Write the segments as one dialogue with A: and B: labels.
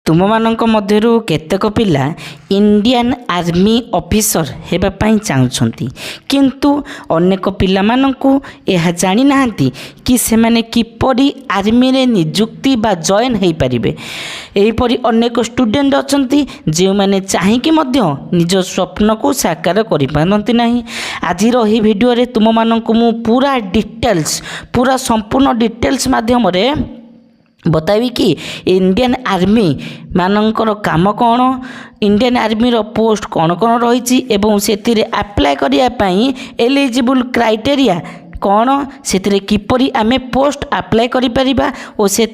A: ତୁମମାନଙ୍କ ମଧ୍ୟରୁ କେତେକ ପିଲା ଇଣ୍ଡିଆନ୍ ଆର୍ମି ଅଫିସର ହେବା ପାଇଁ ଚାହୁଁଛନ୍ତି, କିନ୍ତୁ ଅନେକ ପିଲାମାନଙ୍କୁ ଏହା ଜାଣିନାହାନ୍ତି କି ସେମାନେ କିପରି ଆର୍ମିରେ ନିଯୁକ୍ତି ବା ଜଏନ୍ ହୋଇପାରିବେ। ଏହିପରି ଅନେକ ଷ୍ଟୁଡେଣ୍ଟ ଅଛନ୍ତି ଯେଉଁମାନେ ଚାହିଁକି ମଧ୍ୟ ନିଜ ସ୍ୱପ୍ନକୁ ସାକାର କରିପାରନ୍ତି ନାହିଁ। ଆଜିର ଏହି ଭିଡ଼ିଓରେ ତୁମମାନଙ୍କୁ ମୁଁ ପୁରା ସମ୍ପୂର୍ଣ୍ଣ ଡିଟେଲ୍ସ ମାଧ୍ୟମରେ बताइबी कि इंडियन आर्मी मानकर काम कौन, इंडियन आर्मी रो पोस्ट कौन कौन रही एवं से अप्लाई करने एलिजिबल क्राइटेरिया कौन, से किपरि आमे पोस्ट अप्लाई करि परिबा और से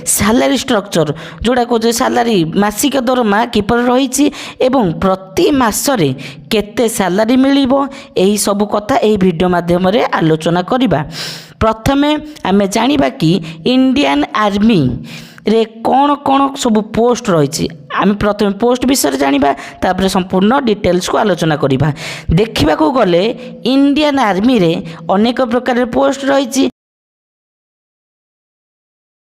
A: सैलरी स्ट्रक्चर जोड़ा कहे सैलरी मासिक दरमा किपर रही एवं प्रति मासरे केते सैलरी मिलिबो, एही सब कथा एही वीडियो माध्यम रे आलोचना करिबा। प्रथमे आमे जानिबा कि इंडियन आर्मी रे कौन कौन सब पोस्ट रही। आम प्रथम पोस्ट विषय जानिबा, तापर संपूर्ण डिटेल्स को आलोचना करिबा। देखिबा को गले इंडियन आर्मी रे अनेक प्रकार पोस्ट रही,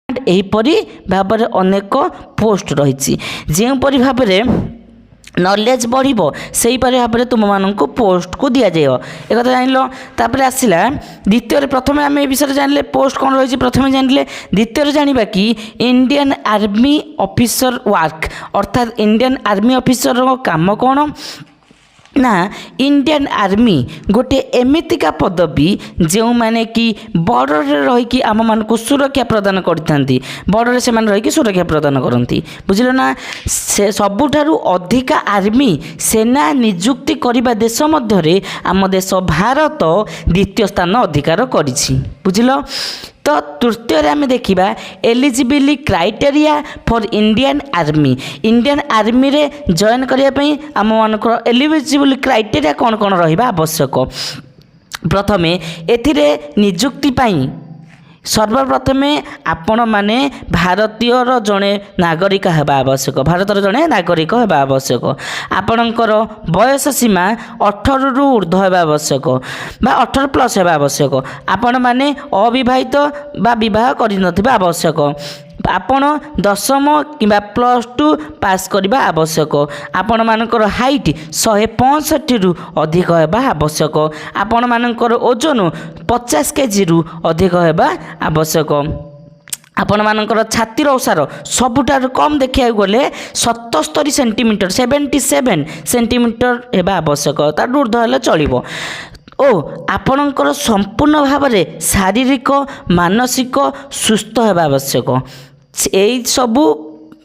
A: एहीपरि भाव अनेक पोस्ट रही। जेपरि भाव नॉलेज बढ़िबो सेही परि भाव तुम माननको पोस्ट को दिया जाय। एक कथा जानिलो, तापर आसिला द्वितीय। प्रथमे आम ए विषय जानले पोस्ट कौन रही, प्रथमे जानले। द्वितीय जानिबा कि इंडियन आर्मी ऑफिसर वर्क अर्थात इंडियन आर्मी ऑफिसर रो काम कौन ना, इंडियन आर्मी गोटे एमितिका पदवी जो माने कि बॉर्डर रही आम मान को सुरक्षा प्रदान करथांती, बॉर्डर से माने रही सुरक्षा प्रदान करती, बुझिल ना। से सबुठारु अधिका आर्मी सेना नियुक्ति करबा देश मध्य आम देश भारत द्वितीय स्थान अधिकार करिछि, बुझिल। तो तृतीय आम देखा eligibility criteria for Indian Army. Indian Army रे जॉइन करने आम मानकर एलिजिबिलिटी क्राइटेरिया कौन कौन रहा आवश्यक। प्रथमे एथिरे नियुक्ति पाई सर्वप्रथमे आपण माने भारतीय जड़े नागरिक हेबा आवश्यक, भारतर जड़े नागरिक हेबा आवश्यक। आपणकर बयस सीमा 18 रु ऊर्ध्व हेबा आवश्यक बा 18 प्लस हेबा आवश्यक। आपण माने अविवाहित बा विवाह करि नथिबा आवश्यक। आपण दशम किंबा +2 पास करबा आवश्यक। आपण मानकर हाइट 165 रु अधिक हेबा आवश्यक। आपण मानकर ओजन 50 केजी रु अधिक हेबा आवश्यक। आपण मानकर छातीर ओसार सबुठार कम देखिया गले 77 सेंटीमीटर 77 सेंटीमीटर हेबा आवश्यक, तार ऊर्ध्व हेले चलिबो। ओ आपणकर संपूर्ण भाव में शारीरिक मानसिक सुस्थ हेबा आवश्यक। यही सबू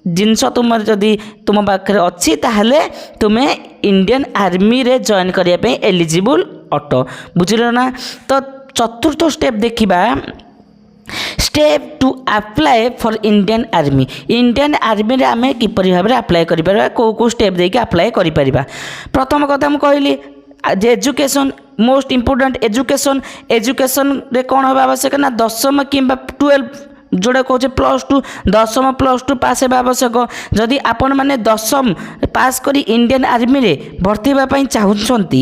A: जिनस तुम जदि तुम पाखे अच्छी ताहले तुमे इंडियन आर्मी रे जॉइन करने एलिजिबल अट, बुझल ना। तो चतुर्थ स्टेप देखिबा, step two apply for Indian Army. Indian Army रे आमे किपरि भाबरे अप्लाई करि परबा, को स्टेप देके अप्लाई करि परिबा। प्रथम कथा हम कहली जे एजुकेशन मोस्ट इम्पोर्टेंट। एजुकेशन रे कौन होगा आवश्यक ना, दशम किंबा 12 जोड़ा कहे +2 दशम +2 पास होगा आवश्यक। जदि आपण मैंने दशम पास करी इंडियन आर्मी रे भर्ती होगापी चाहती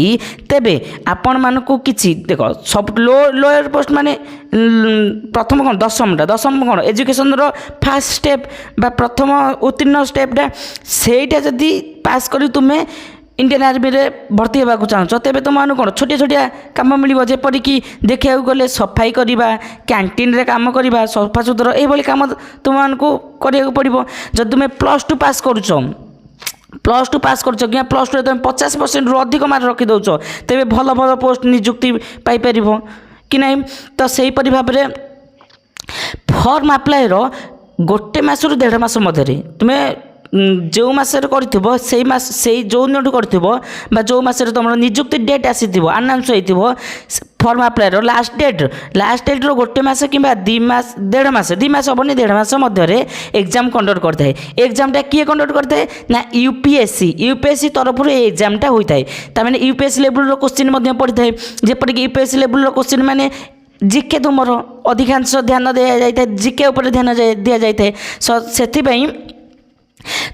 A: तेबे आपण मानकु किछि देख सब लोअर पोस्ट माने प्रथम कौन दशम कौन एजुकेशन रो फास्ट स्टेप बा प्रथम उत्तीर्ण स्टेपटा सेटा जदि पास करी तुमे इंडियन आर्मी रे भर्ती होगा चाहछ तेरे तुम कौन छोटिया छोटिया कम मिल जेपरिक देखा गले सफाई करवा, कैंटीन रे काम करवा, सफा सुतरा ये कम तुमको करा पड़ो। जब तुम्हें +2 पास करुच +2 पास कर कि +2 तुम 50% रु अधिक मार्क रखी दौच तेरे भल भल पोस्ट नियुक्ति पाइपर कि नहीं। तो सहीपरि भाव में फॉर्म अप्लाई रो गोटे मास रु 1.5 मास मध्य तुम्हें जो मासरे कर से जो दिन कर जो मासरे तुम नियुक्ति डेट आसी आनाउंस हो फॉर्म अप्लाई रो लास्ट डेट रो गोटे मास कि 2 मास 1.5 मास 2 मास हेनी 1.5 मास मध्य एग्जाम कंडक्ट करता है। एग्जामटा किए कंडक्ट करता है ना यूपीएससी तरफ एग्जामटा होता है। तार यूपीएससी लेवल क्वेश्चन पड़ता है, जेपरिक यूपीएससी लेवल क्वेश्चन माने जीके तुम अधिकांश ध्यान दि जाए, जीके उपर ध्यान दि जाए। से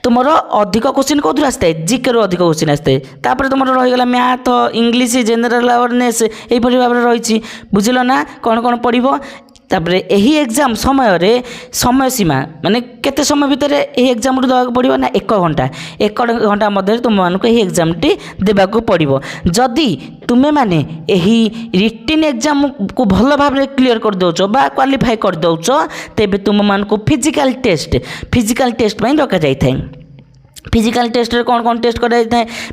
A: तुम अधिक क्वेश्चन कौन आसता है, जीके रो अधिक क्वेश्चन आसता है। तापर तुम रहीगला मैथ, इंग्लीश, जनरल अवेयरनेस यहीपरि भाव में रही, बुझल ना कौन कौन पढ़ो। तापर यही एग्जाम समय सीमा माने केते समय भितर यही एग्जाम देवाक पड़ो ना 1 घंटा मध्य तुम मानक यही एग्जाम टी देवाक पड़ो जदि तुम्हें माने यही रिटिन एग्जाम को भल भाव में क्लीयर कर दौच बा क्वालिफाई कर दौच तेबे तुम मानक फिजिकल टेस्ट पर रखा जाए। फिजिकल टेस्ट कौन कौन टेस्ट कराई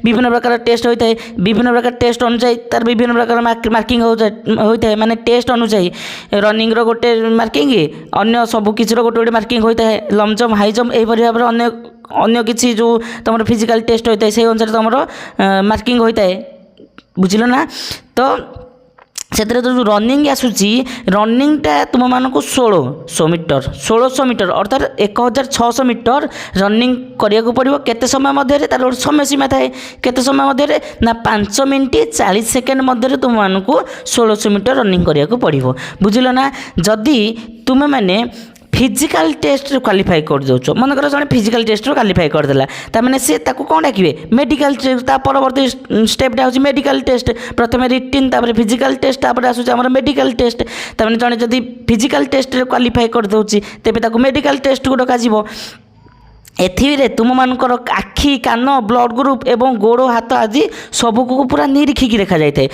A: विभिन्न प्रकार टेस्ट होता है विभिन्न प्रकार टेस्ट अनुसार तार विभिन्न प्रकार मार्किंग होता है माने टेस्ट अनुसार रनिंग रो गोटे मार्किंग अन्य सब किसी गोटे गोटे मार्किंग होता है लंग जंप हाई जंप यही भाव में अन्य किसी जो तुम फिजिकल टेस्ट होता है से अनुसार तुम मार्किंग होता है बुझल ना। तो से जो रनिंग आसूची रनिंगटा तुम मानक 1600 मीटर अर्थात 1600 मीटर रनिंग करिया पड़ो केते समय मध्य तार गोटे समय सीमा थाए केते समय मध्य ना 5 मिनट 40 सेकेंड मध्य तुम मानक 1600 मीटर रनिंग करिया पड़ो बुझल ना। जदि तुम माने फिजिकल टेस्ट क्वालिफाई कर दौच मनकर जड़े फिजिकल टेस्ट क्वालिफाई करदेला ताने सी कौन डाके मेडिकल परवर्ती स्टेपटा हूँ मेडिकल टेस्ट प्रथम रिटिन तापर फिजिकल टेस्ट तापर आसूँ आम मेडिकल टेस्ट ताने जड़े जदि फिजिकल टेस्ट क्वालिफाई कर दौची तेज मेडिकल टेस्ट को डक एथिरे तुम मानकर आखि कान ब्लड ग्रुप एवं गोड़ हाथ आदि सबको पूरा निरीक्षिकी देखा जाए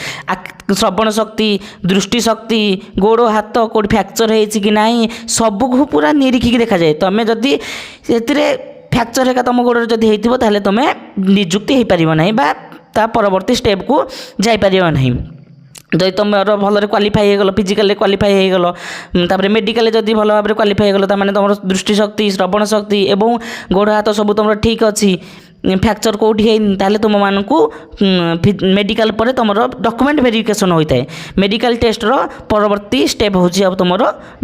A: श्रवण शक्ति दृष्टि शक्ति गोड़ हाथ कौट फ्रैक्चर होती कि नहीं सबको पूरा निरीक्षिकी देखा जाए। तुम जदि से फ्रैक्चर है तुम गोड़ जदि होती ताहले तुम निजुक्ति हो पार ना बा ता परवर्ती स्टेप को जापर ना जदि तुम भल क्वालिफाई हो फिजिकल क्वालिफाई हो तापर मेडिकल जदि भल भाव क्वालिफाई हो तुम दृष्टि शक्ति श्रवण शक्ति एवं गोड़ हाथ सब तुम ठीक अच्छी फ्रैक्चर कौटी है तुम मानक मेडिकल पर तुम डॉक्यूमेंट वेरिफिकेशन होता है मेडिकल टेस्टर परवर्ती स्टेप हूँ अब तुम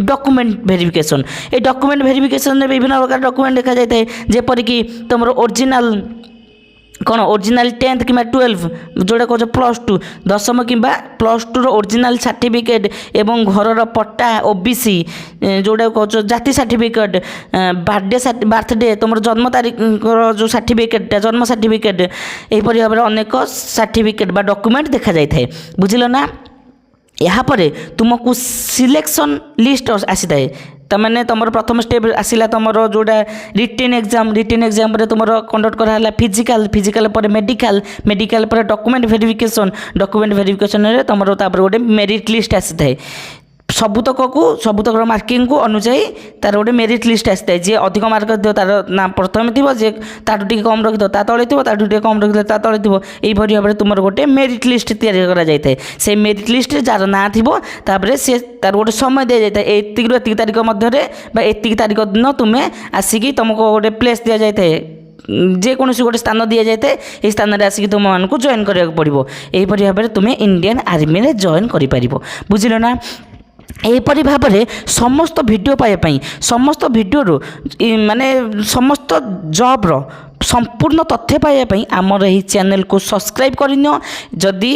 A: डॉक्यूमेंट वेरिफिकेशन ये डॉक्यूमेंट वेरिफिकेशन में विभिन्न प्रकार डॉक्यूमेंट देखा जाए थे जेपरिक तुम ओरिजिनल कौन ओरिजिनल 10th कि 12 जोड़ा कह +2 दशम कि +2 ओरिजिनल सर्टिफिकेट एवं घर पट्टा ओबीसी जोड़ा कह जाति सर्टिफिकेट बर्थडे तुम जन्म तारीख जो सर्टिफिकेट जन्म सर्टिफिकेट यहीपरि भाव में अनेक सर्टिफिकेट बा डॉक्यूमेंट देखा जाए थे बुझल ना। यापर तुमको सिलेक्शन लिस्ट आसी थाए तमें तुम प्रथम स्टेप आसला तुम जोड़ा रिटिन एग्जाम तुम कंडक्ट कराला फिजिकल पर मेडिकल पर डॉक्यूमेंट वेरिफिकेशन तुम गोटे मेरिट लिस्ट आसी थाए सबुतक मार्किंग को अनुसार तार गोटे मेरिट लिस्ट आसी थाए जी अधिक मार्क रखियो तार ना प्रथम थी जे ताठू टी कम रखियो ता तले थी ताठू टी कम रखियो ता तले थी यही भाव में तुम गोटे मेरिट लिस्ट तैयारी करा जाए थे से मेरिट लिस्ट जार ना थी तापर से तार गोटे समय दि जाए एतिक रु एतिक तारीख मध्य एतिक तारीख दिन तुम्हें आसिकी तुमको गोटे प्लेस दि जाए थे जेकोसी गोटे स्थान दि जाए ये स्थान में आसिक तुम मानक जॉइन करा पड़ो यहीपरि भाव में तुम्हें इंडियन आर्मी में जॉइन कर बुझल ना। यहीपरि भाव में समस्त वीडियो पाइबापी समस्त वीडियो माने समस्त जॉब्र संपूर्ण तथ्य पाइबापी आमर यही चैनल को सब्सक्राइब करनी जदि